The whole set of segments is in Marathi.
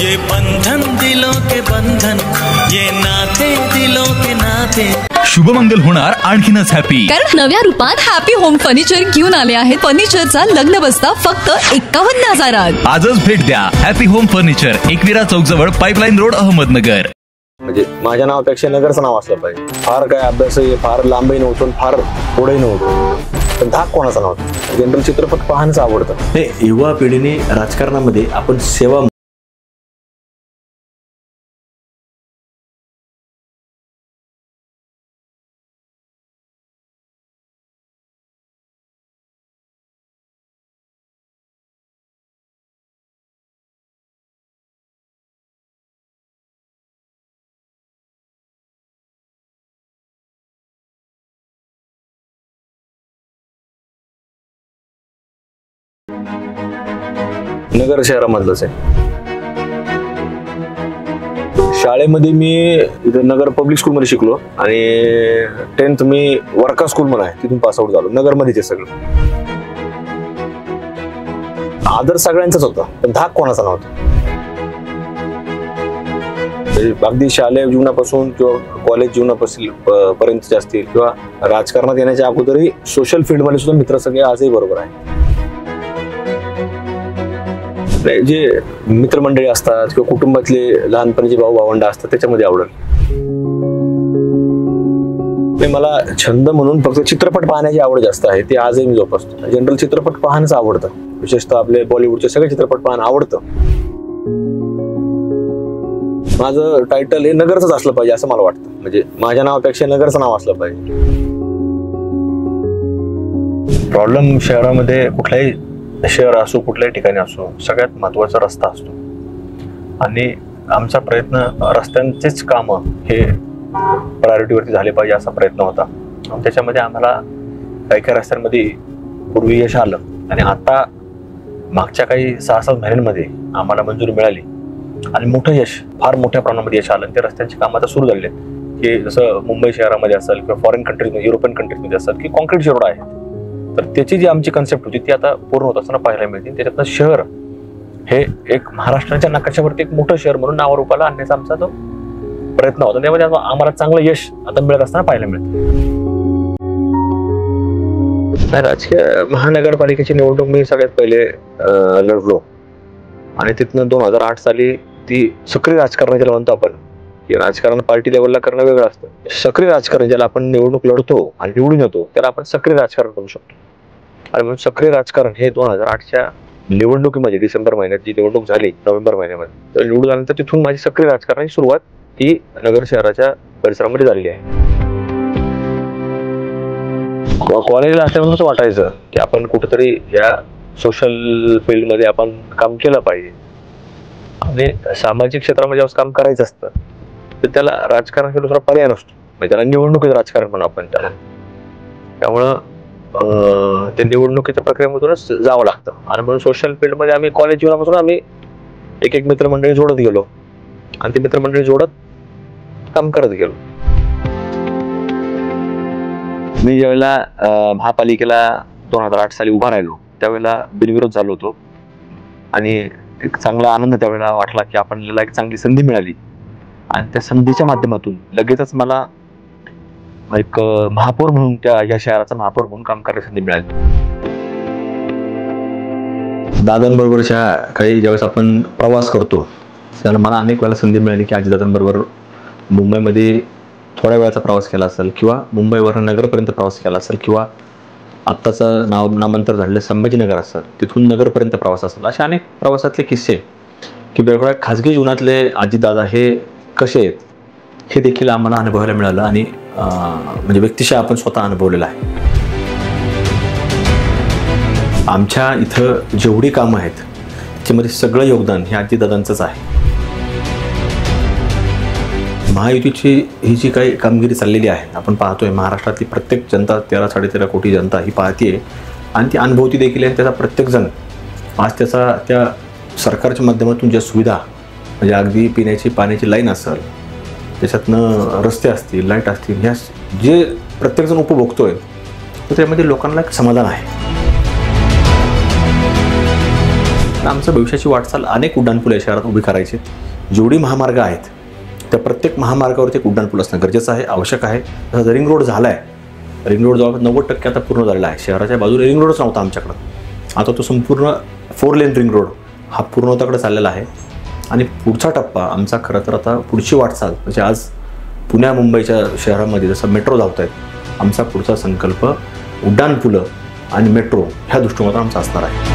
ये बंधन दिलों के बंधन, ये नाते दिलों के नाते। शुभमंगल होणार आणखीनच हॅपी, कारण नव्या रूपात हॅपी होम फर्निचर घेऊन आले आहेत. फर्निचरचा लग्न बस्ता फक्त 51,000. आजच भेट द्या हॅपी होम फर्निचर, एकविरा चौक जवळ, पाईपलाईन रोड, अहमदनगर. म्हणजे माझ्या नावापेक्षा नगरचं नाव असलं पाहिजे. फार काय अभ्यास फार लांबही नव्हतो, फार पुढेही नव्हतो, पण धाक कोणाचा नव्हता. जनरल चित्रपट पाहणंच आवडतं. युवा पिढीने राजकारणामध्ये आपण सेवा नगर शहरामधलंच आहे. शाळेमध्ये मी इथं नगर पब्लिक स्कूलमध्ये शिकलो आणि 10th मी वर्का स्कूलमध्ये आहे, तिथून पासआउट झालो. नगरमध्येच आहे सगळं. आदर सगळ्यांचाच होता, पण धाक कोणाचा नव्हता. अगदी शालेय जीवनापासून किंवा कॉलेज जीवनापासून पर्यंतचे असतील किंवा राजकारणात येण्याच्या अगोदरही सोशल फील्डमध्ये सुद्धा मित्र सगळे आजही बरोबर आहे. जे मित्रमंडळी असतात किंवा कुटुंबातले लहानपणीचे भाऊ भावंड असतात त्याच्यामध्ये आवडेल. मला छंद म्हणून फक्त चित्रपट पाहण्याची आवड जास्त आहे, ते आजही मी जोपासतो. जनरल चित्रपट पाहणंच आवडतं, विशेषतः आपले बॉलिवूडचे सगळे चित्रपट पाहणं आवडतं. माझं टायटल हे नगरच असलं पाहिजे असं मला वाटतं. म्हणजे माझ्या नावापेक्षा नगरचं नाव असलं पाहिजे. प्रॉब्लेम शहरामध्ये कुठल्याही शहर असो, कुठल्याही ठिकाणी असो, सगळ्यात महत्वाचा रस्ता असतो. आणि आमचा प्रयत्न रस्त्यांचेच कामं हे प्रायोरिटीवरती झाले पाहिजे असा प्रयत्न होता. त्याच्यामध्ये आम्हाला काही काही रस्त्यांमध्ये पूर्वी यश आलं आणि आता मागच्या काही 6-7 महिन्यांमध्ये आम्हाला मंजुरी मिळाली आणि मोठं यश, फार मोठ्या प्रमाणामध्ये यश आलं. ते रस्त्यांची कामं आता सुरू झालेली आहेत की जसं मुंबई शहरामध्ये असेल किंवा फॉरेन कंट्रीजमध्ये, युरोपियन कंट्रीजमध्ये असेल की कॉन्क्रीट रोड आहे. तर त्याची जी आमची कन्सेप्ट होती ती आता पूर्ण होत असताना पाहायला मिळते. त्याच्यातनं शहर हे एक महाराष्ट्राच्या नकाशावरती एक मोठं शहर म्हणून नावारूपाला आणण्याचा आमचा तो प्रयत्न होता. त्यामध्ये आम्हाला चांगलं यश आता मिळत असताना पाहायला मिळतं. राजकीय महानगरपालिकेची निवडणूक मी सगळ्यात पहिले लढलो आणि तिथनं 2008 साली ती सक्रिय राजकारण ज्याला म्हणतो आपण, की राजकारण पार्टी लेवलला करणं वेगळं असतं. सक्रिय राजकारण ज्याला आपण निवडणूक लढतो आणि निवडून येतो त्याला आपण सक्रिय राजकारण करू शकतो. आणि म्हणून सक्रिय राजकारण हे 2008च्या निवडणुकीमध्ये डिसेंबर महिन्यात जी निवडणूक झाली, नोव्हेंबर महिन्यामध्ये, तर निवडून आल्यानंतर तिथून माझी सक्रिय राजकारणाची सुरुवात ही नगर शहराच्या परिसरामध्ये झालेली आहे. कॉलेजला असल्यापासून असं वाटायचं की आपण कुठेतरी या सोशल फील्डमध्ये आपण काम केलं पाहिजे आणि सामाजिक क्षेत्रामध्ये जेव्हा काम करायचं असतं तर त्याला राजकारणाचा दुसरा पर्याय नसतो. म्हणजे त्याला निवडणुकीचं राजकारण म्हणू आपण त्याला. त्यामुळं त्या निवडणुकीच्या प्रक्रियेमधूनच जावं लागतं. आणि म्हणून सोशल फील्डमध्ये आम्ही कॉलेज जीवनापासून आम्ही एक मित्रमंडळी जोडत गेलो आणि ती मित्रमंडळी जोडत काम करत गेलो. मी ज्यावेळेला महापालिकेला 2008 साली उभा राहिलो त्यावेळेला बिनविरोध झालो होतो आणि एक चांगला आनंद त्यावेळेला वाटला की आपल्याला एक चांगली संधी मिळाली. आणि त्या संधीच्या माध्यमातून लगेचच मला एक महापौर म्हणून या शहराचा महापौर म्हणून काम करायची संधी मिळाली. दादांबरोबरच्या काही ज्यावेळेस आपण प्रवास करतो त्याला मला अनेक वेळेला संधी मिळाली की आजीदादांबरोबर मुंबईमध्ये थोड्या वेळाचा प्रवास केला असेल किंवा मुंबईवरून नगरपर्यंत प्रवास केला असेल किंवा आत्ताचं नामांतर झालेलं संभाजीनगर असेल तिथून नगरपर्यंत प्रवास असेल. असे अनेक प्रवासातले किस्से की वेगवेगळ्या खाजगी जीवनातले आजीदादा हे कसे आहेत हे देखील आम्हाला अनुभवायला मिळालं आणि म्हणजे व्यक्तिशः आपण स्वतः अनुभवलेलं आहे. आमच्या इथं जेवढी कामं आहेत त्याच्यामध्ये सगळं योगदान हे आजीदादांचंच आहे. महायुतीची ही जी काही कामगिरी चाललेली आहे आपण पाहतोय, महाराष्ट्रातली प्रत्येक जनता 13-13.5 कोटी जनता ही पाहतीये आणि ती अनुभवती देखील आहे. त्याचा प्रत्येकजण आज त्याचा त्या सरकारच्या माध्यमातून ज्या सुविधा म्हणजे अगदी पिण्याची पाण्याची लाईन असेल, त्याच्यातनं रस्ते असतील, लाईट असतील, ह्या जे प्रत्येकजण उपभोगतोय तर त्यामध्ये लोकांना एक समाधान आहे. आमचं भविष्याची वाटचाल अनेक उड्डाणपूल या शहरात उभी करायची. जेवढी महामार्ग आहेत त्या प्रत्येक महामार्गावरती एक उड्डाणपूल असणं गरजेचं आहे, आवश्यक आहे. जसं रिंग रोड झाला आहे, रिंग रोड जवळपास 90% आता पूर्ण झालेला आहे. शहराच्या बाजूला रिंग रोडच नव्हता आमच्याकडं, आता तो संपूर्ण 4 लेन रिंग रोड हा पूर्णत्वाकडे चाललेला आहे. आणि पुढचा टप्पा आमचा खरं तर आता पुढची वाटचाल म्हणजे आज पुण्या मुंबईच्या शहरामध्ये जसं मेट्रो धावत आहेत, आमचा पुढचा संकल्प उड्डाणपुलं आणि मेट्रो ह्या दृष्टिकोनातून आमचा असणार आहे.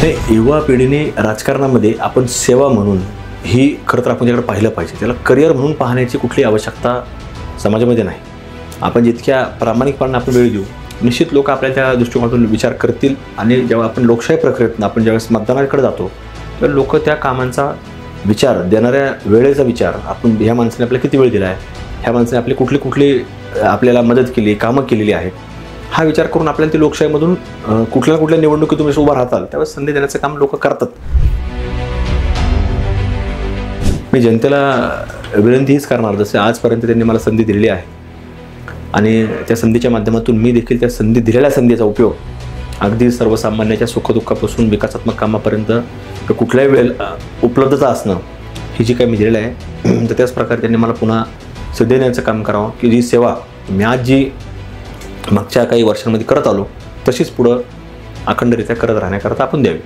हे युवा पिढीने राजकारणामध्ये आपण सेवा म्हणून ही खरं तर आपण त्याकडे पाहिलं पाहिजे. त्याला करिअर म्हणून पाहण्याची कुठली आवश्यकता समाजामध्ये नाही. आपण जितक्या प्रामाणिकपणे आपण वेळ देऊ, निश्चित लोक आपल्या त्या दृष्टिकोनातून विचार करतील. आणि जेव्हा आपण लोकशाही प्रक्रियेतून आपण ज्यावेळेस मतदानाकडे जातो तर लोक त्या कामांचा विचार, देणाऱ्या वेळेचा विचार, आपण ह्या माणसाने आपल्याला किती वेळ दिला आहे, ह्या माणसाने आपली कुठली कुठली आपल्याला मदत केली, कामं केलेली आहेत, हा विचार करून आपल्याला ती लोकशाहीमधून कुठल्या कुठल्या निवडणुकीत तुम्ही उभा राहताल त्यावेळेस संधी देण्याचं काम लोक करतात. मी जनतेला विनंती हीच करणार, जसं आजपर्यंत त्यांनी मला संधी दिलेली आहे आणि त्या संधीच्या माध्यमातून मी देखील त्या दिलेल्या संधीचा उपयोग अगदी सर्वसामान्याच्या सुखदुःखापासून विकासात्मक कामापर्यंत कुठल्याही वेळेला उपलब्धता असणं ही जी काही मी दिलेलं आहे, तर त्याच प्रकारे त्यांनी मला पुन्हा संधी देण्याचं काम करावं की जी सेवा मी आज जी मागच्या काही वर्षांमध्ये करत आलो तशीच पुढं अखंडरित्या करत राहण्याकरता आपण द्यावी.